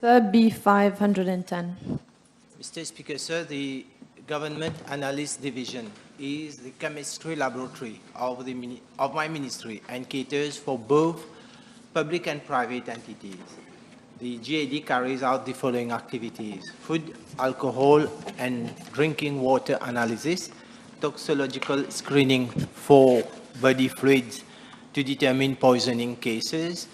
Sir, B510. Mr. Speaker, sir, the Government Analyst Division is the chemistry laboratory of my ministry and caters for both public and private entities. The GAD carries out the following activities: food, alcohol, and drinking water analysis, toxicological screening for body fluids to determine poisoning cases,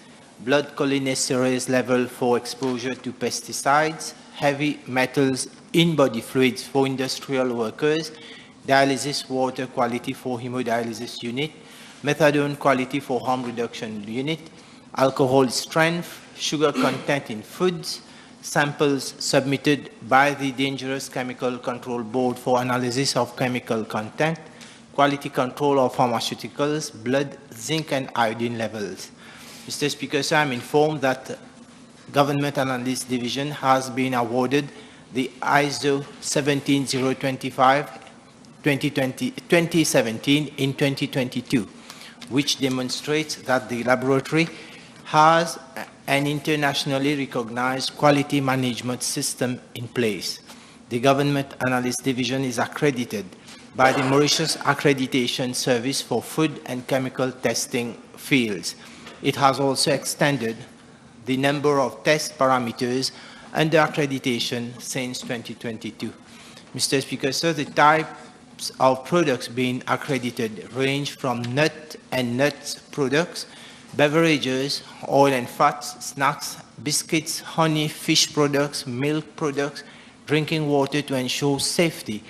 blood cholinesterase level for exposure to pesticides, heavy metals in body fluids for industrial workers, dialysis water quality for hemodialysis unit, methadone quality for harm reduction unit, alcohol strength, sugar content in foods, samples submitted by the Dangerous Chemical Control Board for analysis of chemical content, quality control of pharmaceuticals, blood, zinc, and iodine levels. Mr. Speaker, sir, I'm informed that Government Analyst Division has been awarded the ISO 17025 2017 in 2022, which demonstrates that the laboratory has an internationally recognized quality management system in place. The Government Analyst Division is accredited by the Mauritius Accreditation Service for Food and Chemical Testing fields. It has also extended the number of test parameters under accreditation since 2022. Mr. Speaker, sir, the types of products being accredited range from nut and nuts products, beverages, oil and fats, snacks, biscuits, honey, fish products, milk products, drinking water to ensure safety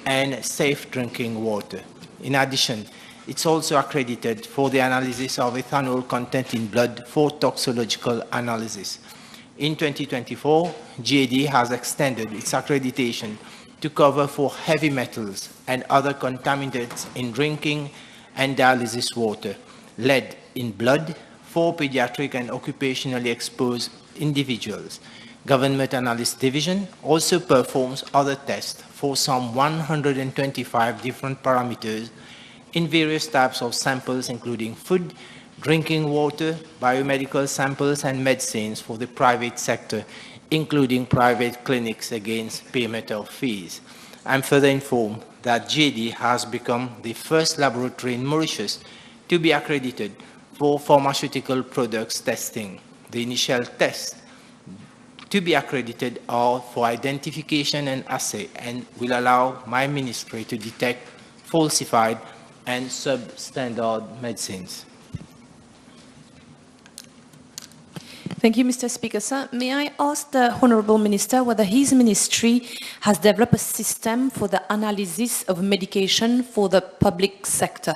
and safe drinking water. In addition, it's also accredited for the analysis of ethanol content in blood for toxicological analysis. In 2024, GAD has extended its accreditation to cover for heavy metals and other contaminants in drinking and dialysis water, lead in blood for pediatric and occupationally exposed individuals. Government Analyst Division also performs other tests for some 125 different parameters in various types of samples, including food, drinking water, biomedical samples, and medicines for the private sector, including private clinics against payment of fees. I'm further informed that GAD has become the first laboratory in Mauritius to be accredited for pharmaceutical products testing. The initial tests to be accredited are for identification and assay and will allow my ministry to detect falsified and substandard medicines. Thank you, Mr. Speaker. Sir, may I ask the Honourable Minister whether his ministry has developed a system for the analysis of medication for the public sector?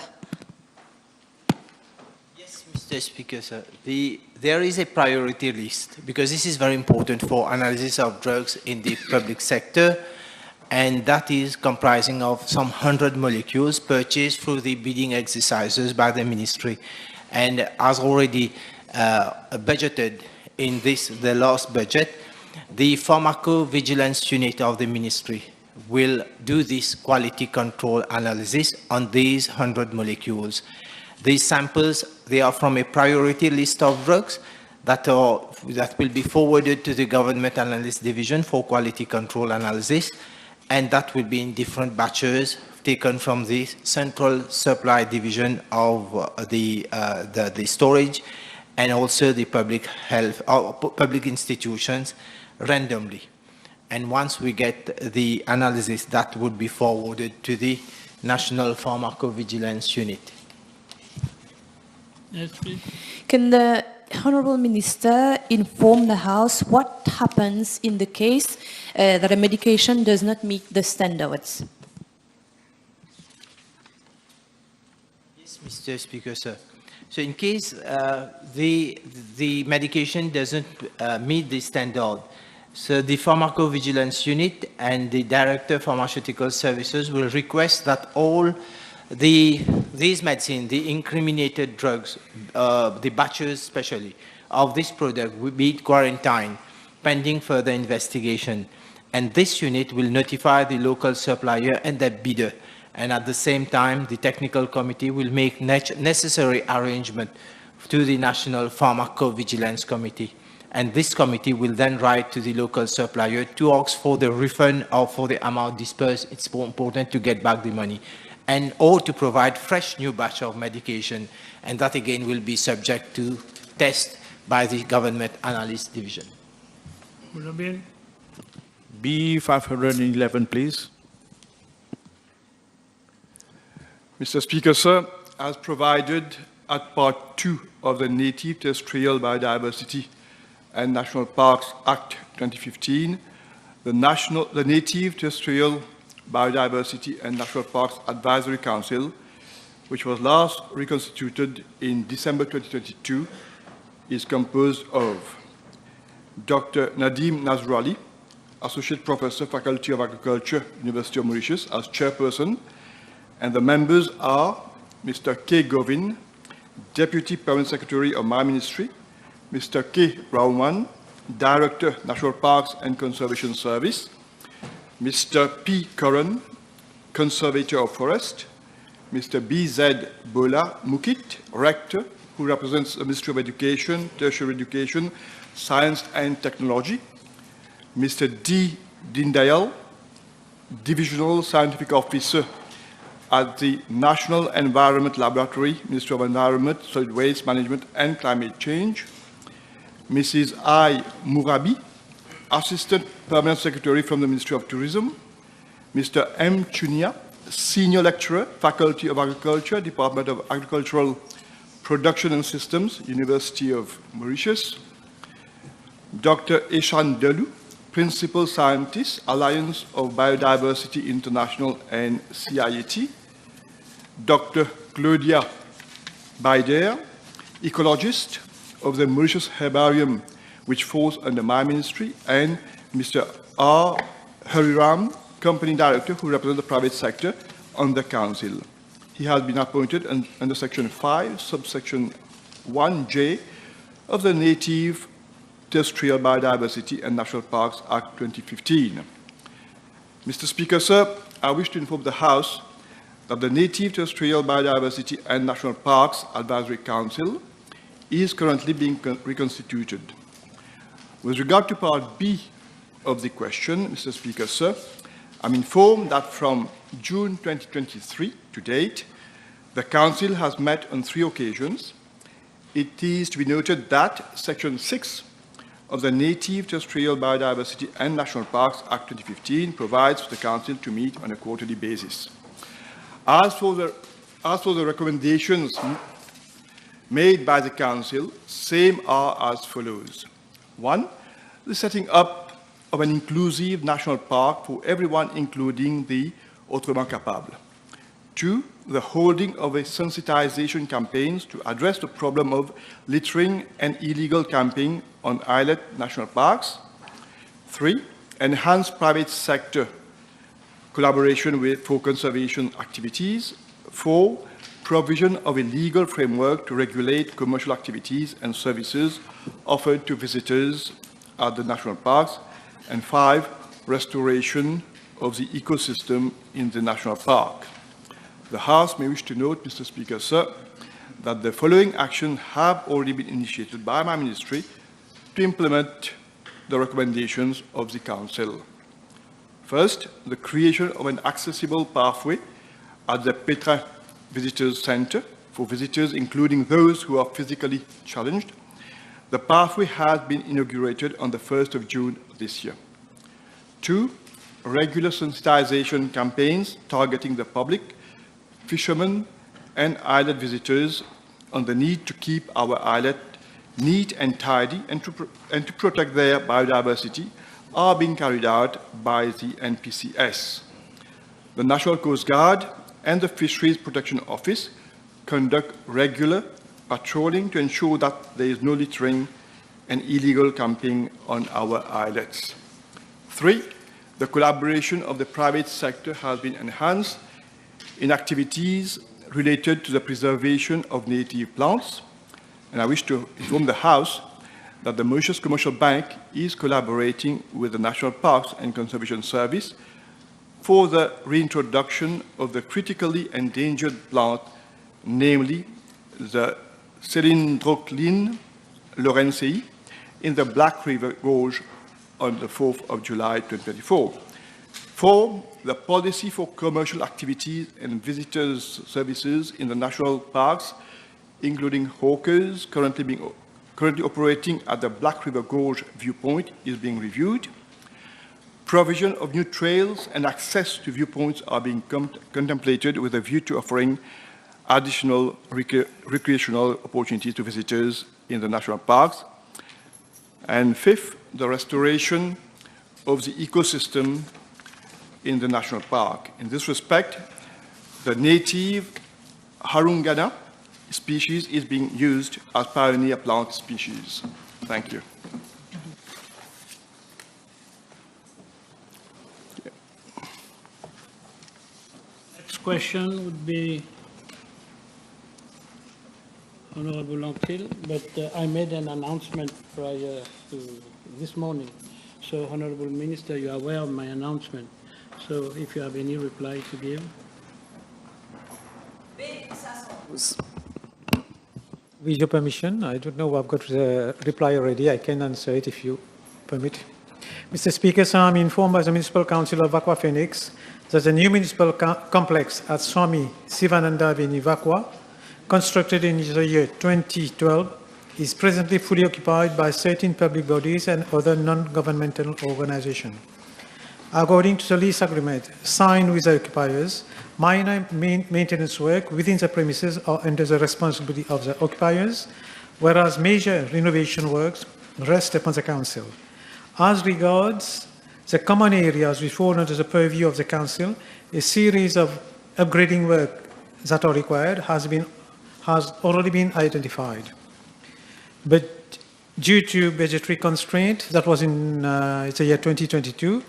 Yes, Mr. Speaker, sir. There is a priority list because this is very important for analysis of drugs in the public sector, and that is comprising of some 100 molecules purchased through the bidding exercises by the ministry, and as already budgeted in the last budget, the pharmacovigilance unit of the ministry will do this quality control analysis on these 100 molecules. These samples, they are from a priority list of drugs that will be forwarded to the Government Analyst Division for quality control analysis, and that will be in different batches taken from the Central Supply Division of the storage and also the public health or public institutions randomly. And once we get the analysis, that would be forwarded to the National Pharmacovigilance Unit. Yes, please. Can the Honourable Minister inform the House what happens in the case that a medication does not meet the standards? Yes, Mr. Speaker, sir. So in case the medication doesn't meet the standard, so the Pharmacovigilance Unit and the Director of Pharmaceutical Services will request that all these medicines, the incriminated drugs, the batches especially, of this product will be quarantined pending further investigation. And this unit will notify the local supplier and the bidder. And at the same time, the technical committee will make necessary arrangement to the National Pharmacovigilance Committee. And this committee will then write to the local supplier to ask for the refund or for the amount dispersed. It's more important to get back the money. And or to provide fresh new batch of medication. And that again will be subject to test by the government analyst division. B511, please. Mr. Speaker, sir, as provided at Part 2 of the Native Terrestrial Biodiversity and National Parks Act 2015, the Native Terrestrial Biodiversity and National Parks Advisory Council, which was last reconstituted in December 2022, is composed of Dr. Nadim Nazrali, Associate Professor, Faculty of Agriculture, University of Mauritius, as chairperson, and the members are Mr. K. Govin, Deputy Permanent Secretary of my ministry, Mr. K. Rauman, Director, National Parks and Conservation Service, Mr. P. Curran, Conservator of Forest, Mr. B.Z. Bola Mukit, Rector, who represents the Ministry of Education, Tertiary Education, Science and Technology, Mr. D. Dindayal, Divisional Scientific Officer at the National Environment Laboratory, Ministry of Environment, Solid Waste Management and Climate Change, Mrs. I. Murabi, Assistant Permanent Secretary from the Ministry of Tourism, Mr. M. Chunia, Senior Lecturer, Faculty of Agriculture, Department of Agricultural Production and Systems, University of Mauritius, Dr. Eshan Delu, Principal Scientist, Alliance of Biodiversity International and CIET, Dr. Claudia Baider, Ecologist of the Mauritius Herbarium, which falls under my ministry, and Mr. R. Hariram, Company Director, who represents the private sector on the Council. He has been appointed under Section 5, subsection 1J of the Native Terrestrial Biodiversity and National Parks Act 2015. Mr. Speaker, sir, I wish to inform the House that the Native Terrestrial Biodiversity and National Parks Advisory Council is currently being reconstituted. With regard to Part B of the question, Mr. Speaker, sir, I'm informed that from June 2023 to date, the Council has met on 3 occasions. It is to be noted that Section 6 of the Native Terrestrial Biodiversity and National Parks Act 2015 provides for the Council to meet on a quarterly basis. As for the recommendations made by the Council, same are as follows. 1, the setting up of an inclusive national park for everyone, including the autrement capable. 2, the holding of a sensitization campaigns to address the problem of littering and illegal camping on islet national parks. 3, enhanced private sector collaboration for conservation activities. 4, provision of a legal framework to regulate commercial activities and services offered to visitors at the national parks. And 5, restoration of the ecosystem in the national park. The House may wish to note, Mr. Speaker, sir, that the following actions have already been initiated by my ministry to implement the recommendations of the Council. First, the creation of an accessible pathway at the Petra Visitors Center for visitors, including those who are physically challenged. The pathway has been inaugurated on the 1st of June this year. 2, regular sensitization campaigns targeting the public, fishermen, and islet visitors on the need to keep our islet neat and tidy and to protect their biodiversity are being carried out by the NPCS. The National Coast Guard and the Fisheries Protection Office conduct regular patrolling to ensure that there is no littering and illegal camping on our islets. 3, the collaboration of the private sector has been enhanced in activities related to the preservation of native plants. And I wish to inform the House that the Mauritius Commercial Bank is collaborating with the National Parks and Conservation Service for the reintroduction of the critically endangered plant, namely the Cylindrocline lawrencei in the Black River Gorge on the 4th of July 2024. 4, the policy for commercial activities and visitors services in the national parks, including hawkers currently operating at the Black River Gorge viewpoint, is being reviewed. Provision of new trails and access to viewpoints are being contemplated with a view to offering additional recreational opportunities to visitors in the national parks. And 5th, the restoration of the ecosystem in the national park. In this respect, the native Harungana species is being used as pioneer plant species. Thank you. Next question would be Honorable Lanctil, but I made an announcement prior to this morning. So, Honorable Minister, you are aware of my announcement. So, if you have any reply to give. With your permission, I don't know, I've got the reply already. I can answer it if you permit. Mr. Speaker, sir, I'm informed by the Municipal Council of Vakwa Phoenix that the new municipal complex at Swami Sivananda Avenue, Vakwa, constructed in the year 2012, is presently fully occupied by 13 public bodies and other non-governmental organizations. According to the lease agreement signed with the occupiers, minor maintenance work within the premises are under the responsibility of the occupiers, whereas major renovation works rest upon the council. As regards the common areas which fall under the purview of the council, a series of upgrading work that are required has already been identified. But due to budgetary constraint, that was in the year 2022,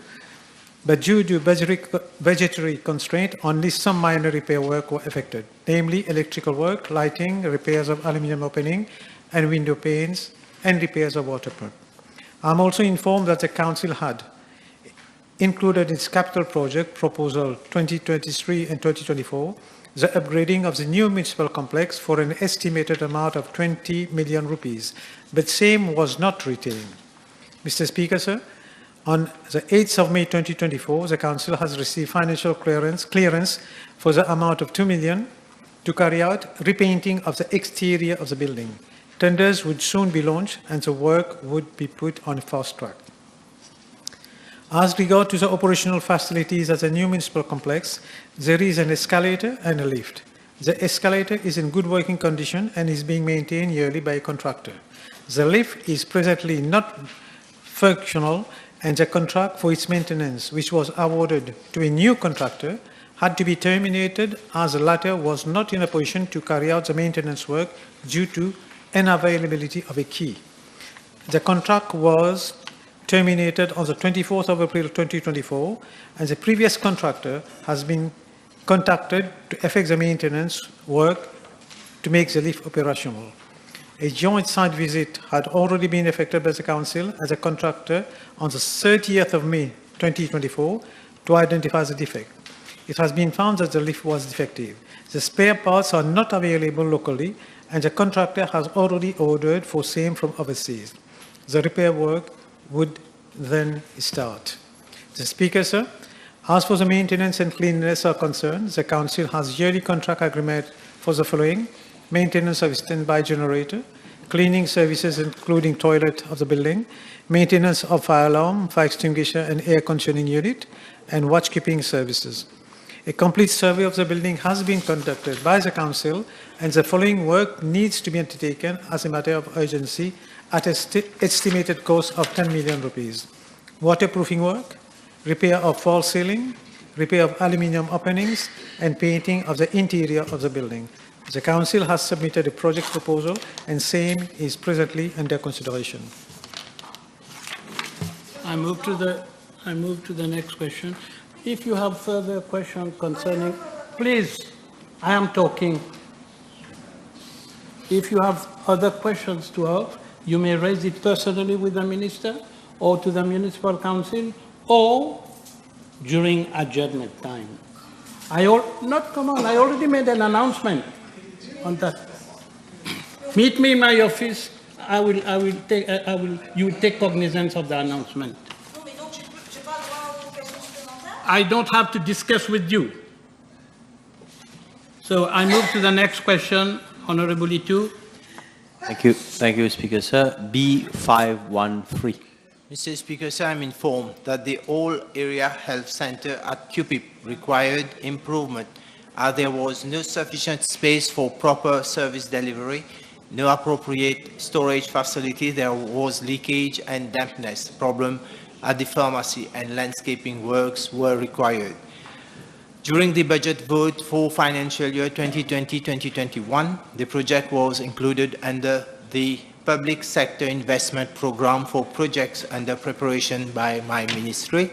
but due to budgetary constraint, only some minor repair work were affected, namely electrical work, lighting, repairs of aluminum opening and window panes, and repairs of water pump. I'm also informed that the council had included its capital project proposal 2023 and 2024, the upgrading of the new municipal complex for an estimated amount of 20 million rupees, but same was not retained. Mr. Speaker, sir, on the 8th of May 2024, the Council has received financial clearance for the amount of 2 million to carry out repainting of the exterior of the building. Tenders would soon be launched and the work would be put on fast track. As regard to the operational facilities at the new municipal complex, there is an escalator and a lift. The escalator is in good working condition and is being maintained yearly by a contractor. The lift is presently not functional, and the contract for its maintenance, which was awarded to a new contractor, had to be terminated as the latter was not in a position to carry out the maintenance work due to unavailability of a key. The contract was terminated on the 24th of April 2024, and the previous contractor has been contacted to effect the maintenance work to make the lift operational. A joint site visit had already been effected by the Council as a contractor on the 30th of May 2024 to identify the defect. It has been found that the lift was defective. The spare parts are not available locally, and the contractor has already ordered for same from overseas. The repair work would then start. The Speaker, sir, as for the maintenance and cleanliness are concerned, the Council has yearly contract agreement for the following: maintenance of standby generator, cleaning services including toilet of the building, maintenance of fire alarm, fire extinguisher and air conditioning unit, and watchkeeping services. A complete survey of the building has been conducted by the Council, and the following work needs to be undertaken as a matter of urgency at an estimated cost of 10 million rupees. Waterproofing work, repair of false ceiling, repair of aluminium openings, and painting of the interior of the building. The Council has submitted a project proposal and same is presently under consideration. I move to the next question. If you have further questions concerning, please, I am talking. If you have other questions to ask, you may raise it personally with the Minister or to the Municipal Council or during adjournment time. I already made an announcement on that. Meet me in my office you will take cognizance of the announcement. I don't have to discuss with you. So I move to the next question, Honorable Itu. Thank you, Speaker, sir. B513. Mr. Speaker, sir, I'm informed that the All Area Health Center at QPIP required improvement as there was no sufficient space for proper service delivery, no appropriate storage facility, there was leakage and dampness problem at the pharmacy, and landscaping works were required. During the budget vote for financial year 2020-2021, the project was included under the Public Sector Investment Program for projects under preparation by my ministry.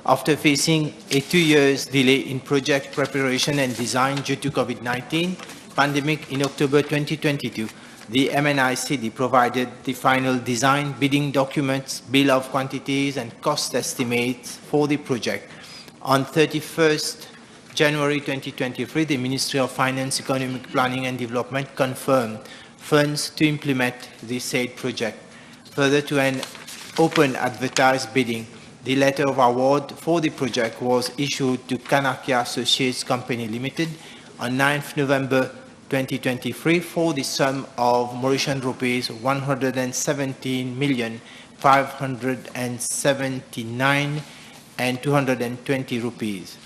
After facing a 2 years delay in project preparation and design due to COVID-19 pandemic in October 2022, the MNICD provided the final design, bidding documents, bill of quantities, and cost estimates for the project. On 31st January 2023, the Ministry of Finance, Economic Planning and Development confirmed funds to implement the said project. Further to an open advertised bidding, the letter of award for the project was issued to Kanakia Associates Company Limited on 9th November 2023 for the sum of Mauritian rupees 117,579 and 220 rupees,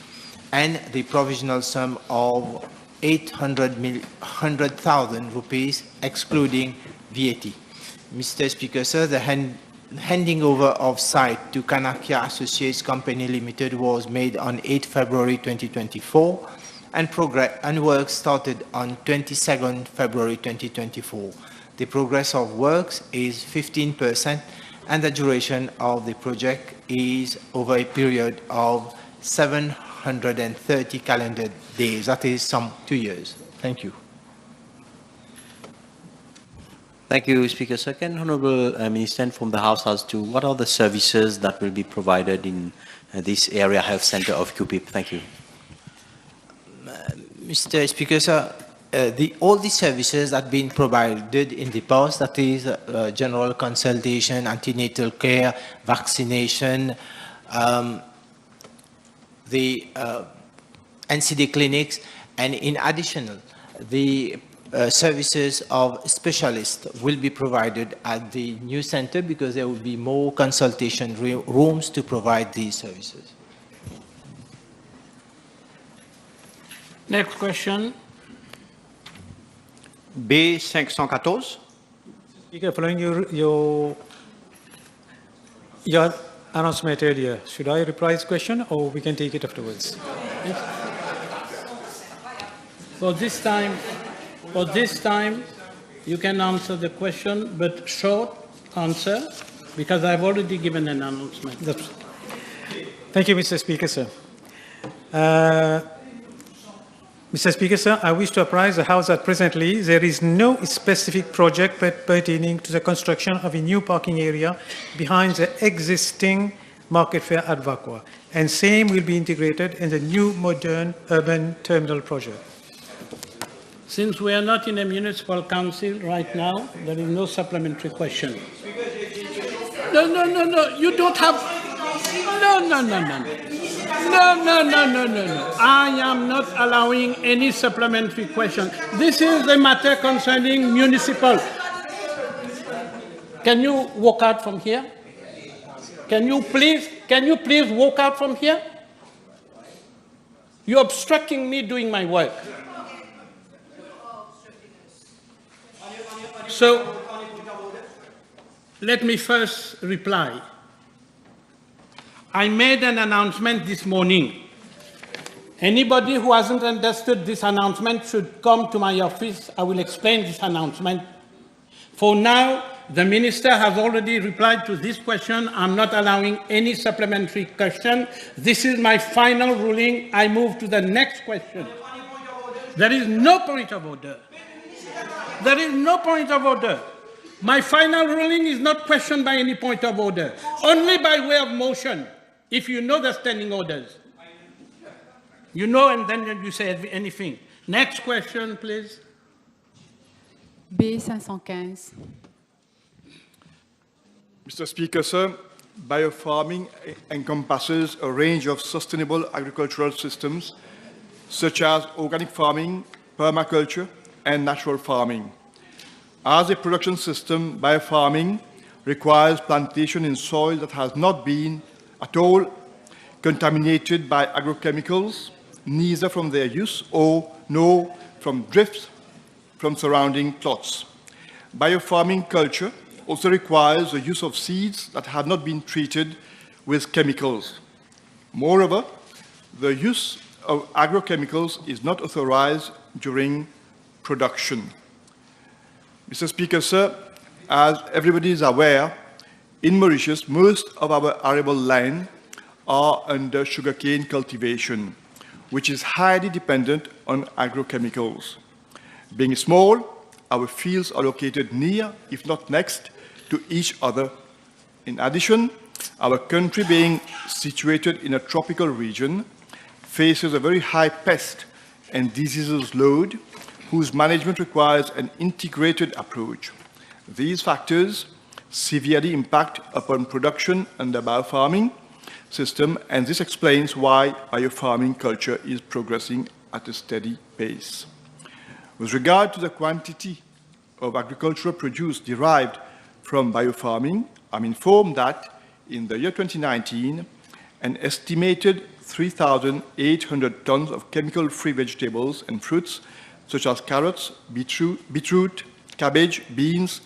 and the provisional sum of 800,000 rupees excluding VAT. Mr. Speaker, sir, the handing over of site to Kanakia Associates Company Limited was made on 8 February 2024, and work started on 22nd February 2024. The progress of works is 15%, and the duration of the project is over a period of 730 calendar days. That is some 2 years. Thank you. Thank you, Speaker. Second, Honourable Minister inform the House as to what are the services that will be provided in this area health centre of QPIP. Thank you. Mr. Speaker, sir, all the services that have been provided in the past, that is general consultation, antenatal care, vaccination, the NCD clinics, and in addition, the services of specialists will be provided at the new center because there will be more consultation rooms to provide these services. Next question. B514. Speaker, following your announcement earlier, should I reply this question or we can take it afterwards? For this time, you can answer the question, but short answer, because I've already given an announcement. Thank you, Mr. Speaker, sir. Mr. Speaker, sir, I wish to apprise the House that presently there is no specific project pertaining to the construction of a new parking area behind the existing market fair at Vakwa, and same will be integrated in the new modern urban terminal project. Since we are not in a municipal council right now, there is no supplementary question. No, you don't have... No. I am not allowing any supplementary question. This is a matter concerning municipal. Can you walk out from here? Can you please walk out from here? You're obstructing me doing my work. So, let me first reply. I made an announcement this morning. Anybody who hasn't understood this announcement should come to my office. I will explain this announcement. For now, the Minister has already replied to this question. I'm not allowing any supplementary question. This is my final ruling. I move to the next question. There is no point of order. There is no point of order. My final ruling is not questioned by any point of order, only by way of motion. If you know the standing orders, you know, and then you say anything. Next question, please. B515. Mr. Speaker, sir, biofarming encompasses a range of sustainable agricultural systems such as organic farming, permaculture, and natural farming. As a production system, biofarming requires plantation in soil that has not been at all contaminated by agrochemicals, neither from their use nor from drifts from surrounding plots. Biofarming culture also requires the use of seeds that have not been treated with chemicals. Moreover, the use of agrochemicals is not authorized during production. Mr. Speaker, sir, as everybody is aware, in Mauritius, most of our arable land are under sugarcane cultivation, which is highly dependent on agrochemicals. Being small, our fields are located near, if not next, to each other. In addition, our country being situated in a tropical region faces a very high pest and diseases load, whose management requires an integrated approach. These factors severely impact upon production under biofarming system, and this explains why biofarming culture is progressing at a steady pace. With regard to the quantity of agricultural produce derived from biofarming, I'm informed that in the year 2019, an estimated 3,800 tons of chemical-free vegetables and fruits, such as carrots, beetroot, cabbage, beans,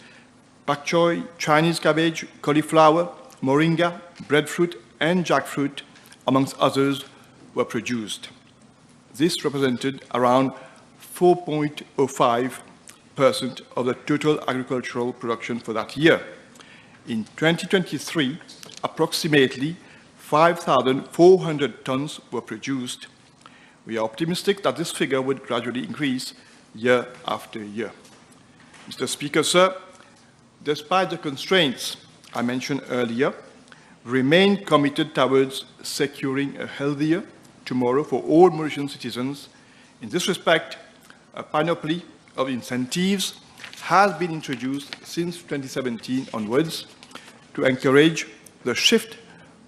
pak choy, Chinese cabbage, cauliflower, moringa, breadfruit, and jackfruit, amongst others, were produced. This represented around 4.05% of the total agricultural production for that year. In 2023, approximately 5,400 tons were produced. We are optimistic that this figure would gradually increase year after year. Mr. Speaker, sir, despite the constraints I mentioned earlier, we remain committed towards securing a healthier tomorrow for all Mauritian citizens. In this respect, a panoply of incentives has been introduced since 2017 onwards to encourage the shift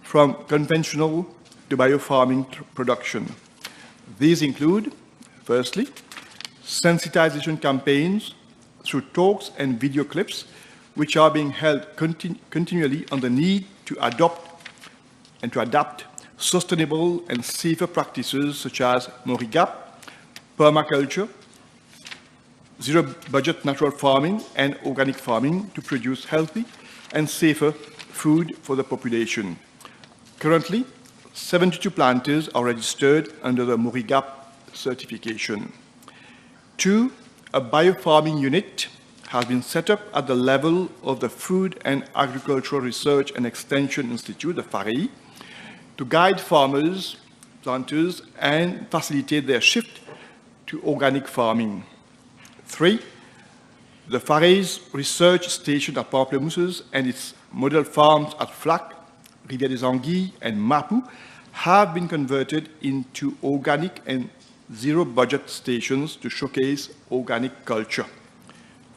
from conventional to biofarming production. These include, firstly, sensitization campaigns through talks and video clips, which are being held continually on the need to adopt and to adapt sustainable and safer practices such as MORIGAP, permaculture, zero-budget natural farming, and organic farming to produce healthy and safer food for the population. Currently, 72 planters are registered under the MORIGAP certification. 2, a biofarming unit has been set up at the level of the Food and Agricultural Research and Extension Institute, the FAREI, to guide farmers, planters, and facilitate their shift to organic farming. 3, the FAREI's research station at Pamplemousses and its model farms at Flac, Rivière des Anguilles, and Mapu have been converted into organic and zero-budget stations to showcase organic culture.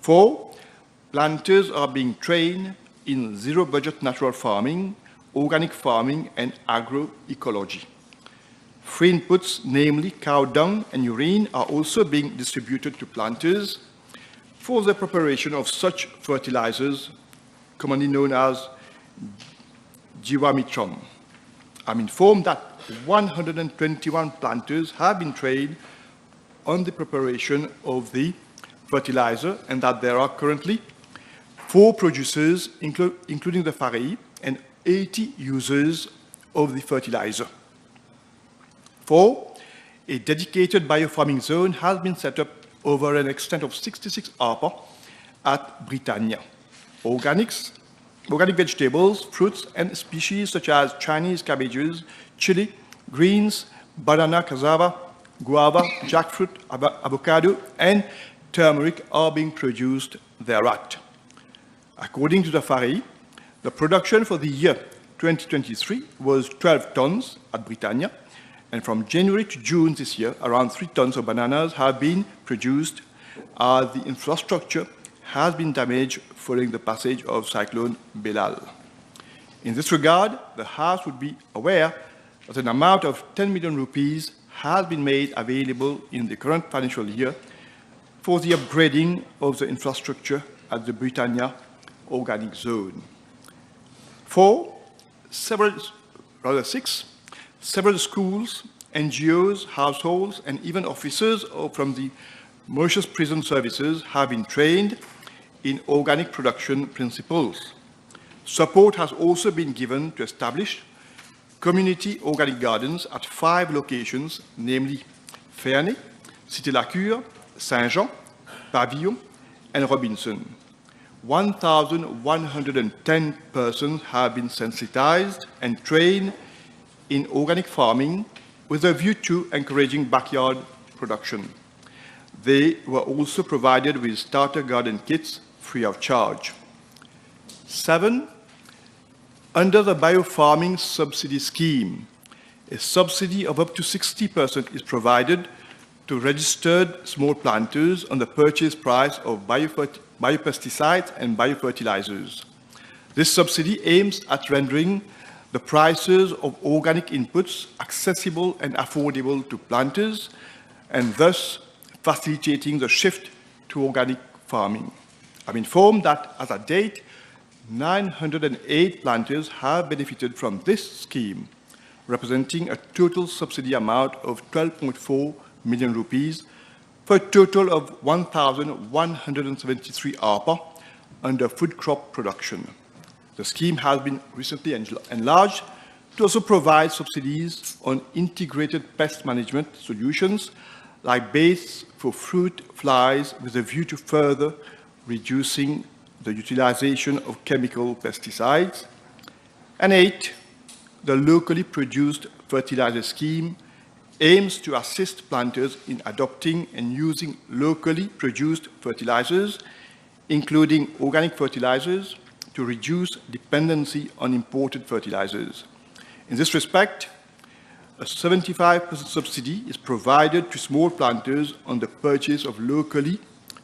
4, planters are being trained in zero-budget natural farming, organic farming, and agroecology. Free inputs, namely cow dung and urine, are also being distributed to planters for the preparation of such fertilizers, commonly known as Jiwamitrom. I'm informed that 121 planters have been trained on the preparation of the fertilizer, and that there are currently 4 producers, including the FAREI, and 80 users of the fertilizer. 4, a dedicated biofarming zone has been set up over an extent of 66 arpents at Britannia. Organic vegetables, fruits, and species such as Chinese cabbages, chili, greens, banana, cassava, guava, jackfruit, avocado, and turmeric are being produced thereat. According to the FAREI, the production for the year 2023 was 12 tons at Britannia, and from January to June this year, around 3 tons of bananas have been produced as the infrastructure has been damaged following the passage of Cyclone Belal. In this regard, the House would be aware that an amount of 10 million rupees has been made available in the current financial year for the upgrading of the infrastructure at the Britannia Organic Zone. 6, several schools, NGOs, households, and even officers from the Mauritius Prison Services have been trained in organic production principles. Support has also been given to establish community organic gardens at 5 locations, namely Ferney, Cité-la-Cure, Saint-Jean, Pavillon, and Robinson. 1,110 persons have been sensitized and trained in organic farming with a view to encouraging backyard production. They were also provided with starter garden kits free of charge. 7, under the Biofarming subsidy scheme, a subsidy of up to 60% is provided to registered small planters on the purchase price of biopesticides and biofertilizers. This subsidy aims at rendering the prices of organic inputs accessible and affordable to planters, and thus facilitating the shift to organic farming. I'm informed that as at date, 908 planters have benefited from this scheme, representing a total subsidy amount of 12.4 million rupees for a total of 1,173 ARPA under food crop production. The scheme has been recently enlarged to also provide subsidies on integrated pest management solutions like baits for fruit flies with a view to further reducing the utilization of chemical pesticides. And 8, the locally produced fertilizer scheme aims to assist planters in adopting and using locally produced fertilizers, including organic fertilizers, to reduce dependency on imported fertilizers. In this respect, a 75% subsidy is provided to small planters on the purchase of locally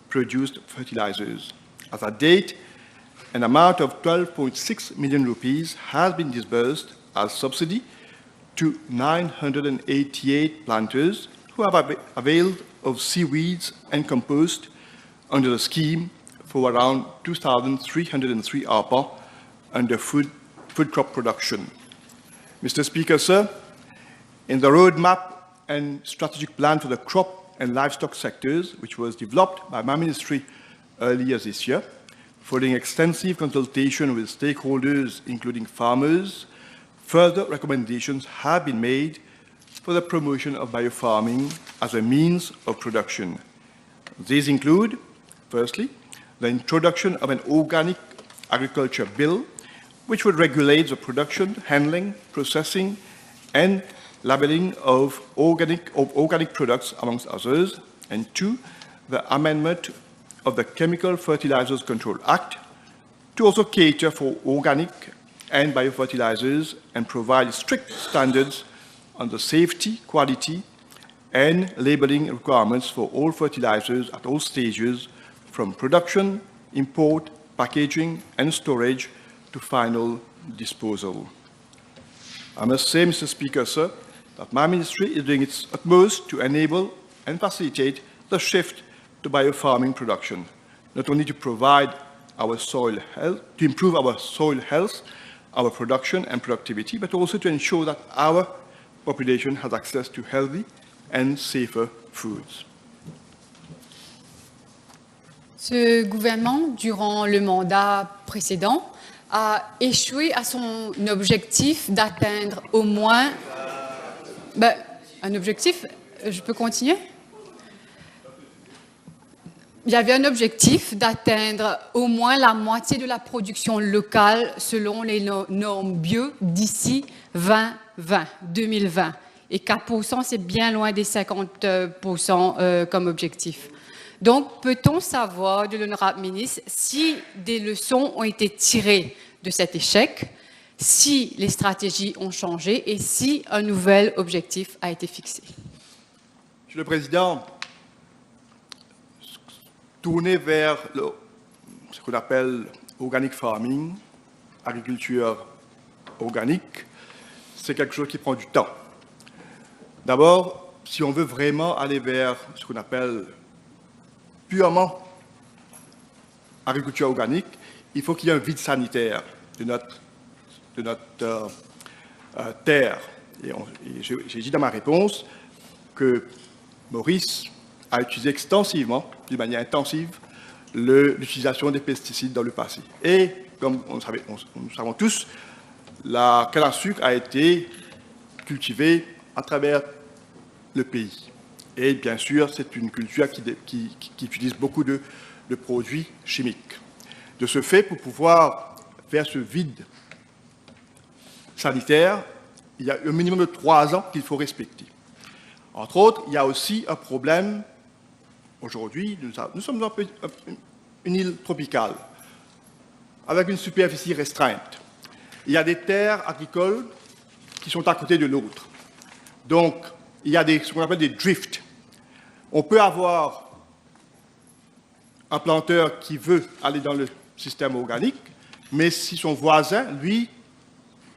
produced fertilizers. As at date, an amount of 12.6 million rupees has been disbursed as subsidy to 988 planters who have availed of seaweeds and compost under the scheme for around 2,303 ARPA under food crop production. Mr. Speaker, sir, in the roadmap and strategic plan for the crop and livestock sectors, which was developed by my ministry earlier this year, following extensive consultation with stakeholders, including farmers, further recommendations have been made for the promotion of biofarming as a means of production. These include, firstly, the introduction of an organic agriculture bill, which would regulate the production, handling, processing, and labeling of organic products, amongst others. And 2, the amendment of the Chemical Fertilizers Control Act to also cater for organic and biofertilizers and provide strict standards on the safety, quality, and labeling requirements for all fertilizers at all stages, from production, import, packaging, and storage to final disposal. I must say, Mr. Speaker, sir, that my ministry is doing its utmost to enable and facilitate the shift to biofarming production, not only to provide our soil health, to improve our soil health, our production and productivity, but also to ensure that our population has access to healthy and safer foods. Ce gouvernement, durant le mandat précédent, a échoué à son objectif d'atteindre au moins... un objectif, je peux continuer? Il y avait un objectif d'atteindre au moins la moitié de la production locale selon les normes bio d'ici 2020. Et 4%, c'est bien loin des 50% comme objectif. Donc, peut-on savoir de l'honorable ministre si des leçons ont été tirées de cet échec, si les stratégies ont changé et si un nouvel objectif a été fixé? Monsieur le Président, tourner vers ce qu'on appelle organic farming, agriculture organique, c'est quelque chose qui prend du temps. D'abord, si on veut vraiment aller vers ce qu'on appelle purement agriculture organique, il faut qu'il y ait un vide sanitaire de notre terre. Et j'ai dit dans ma réponse que Maurice a utilisé extensivement, d'une manière intensive, l'utilisation des pesticides dans le passé. Et comme nous savons tous, la canne à sucre a été cultivée à travers le pays. Et bien sûr, c'est une culture qui utilise beaucoup de produits chimiques. De ce fait, pour pouvoir faire ce vide sanitaire, il y a un minimum de 3 ans qu'il faut respecter. Entre autres, il y a aussi un problème. Aujourd'hui, nous sommes une île tropicale, avec une superficie restreinte. Il y a des terres agricoles qui sont à côté de l'autre. Donc, il y a ce qu'on appelle des drifts. On peut avoir un planteur qui veut aller dans le système organique, mais si son voisin, lui,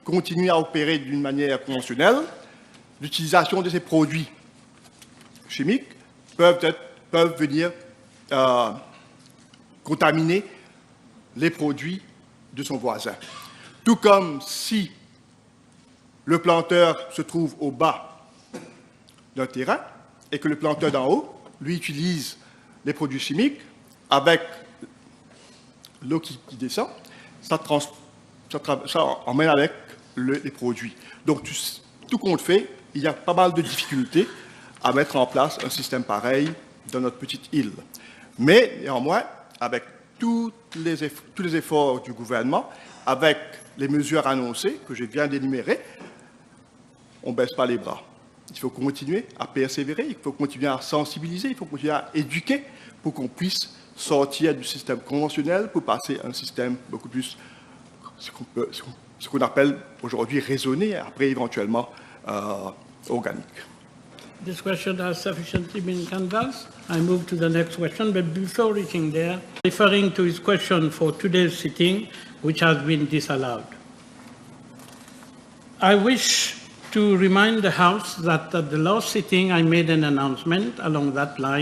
continue à opérer d'une manière conventionnelle, l'utilisation de ces produits chimiques peuvent venir contaminer les produits de son voisin. Tout comme si le planteur se trouve au bas d'un terrain et que le planteur d'en haut, lui, utilise les produits chimiques avec l'eau qui descend, ça emmène avec les produits. Donc, tout compte fait, il y a pas mal de difficultés à mettre en place un système pareil dans notre petite île. Mais néanmoins, avec tous les efforts du gouvernement, avec les mesures annoncées que je viens d'énumérer, on ne baisse pas les bras. Il faut continuer à persévérer, il faut continuer à sensibiliser, il faut continuer à éduquer pour qu'on puisse sortir du système conventionnel pour passer à un système beaucoup plus, ce qu'on appelle aujourd'hui raisonné, après éventuellement organique. This question has sufficiently been canvassed. I move to the next question, but before reaching there, referring to his question for today's sitting, which has been disallowed. I wish to remind the House that at the last sitting I made an announcement along that line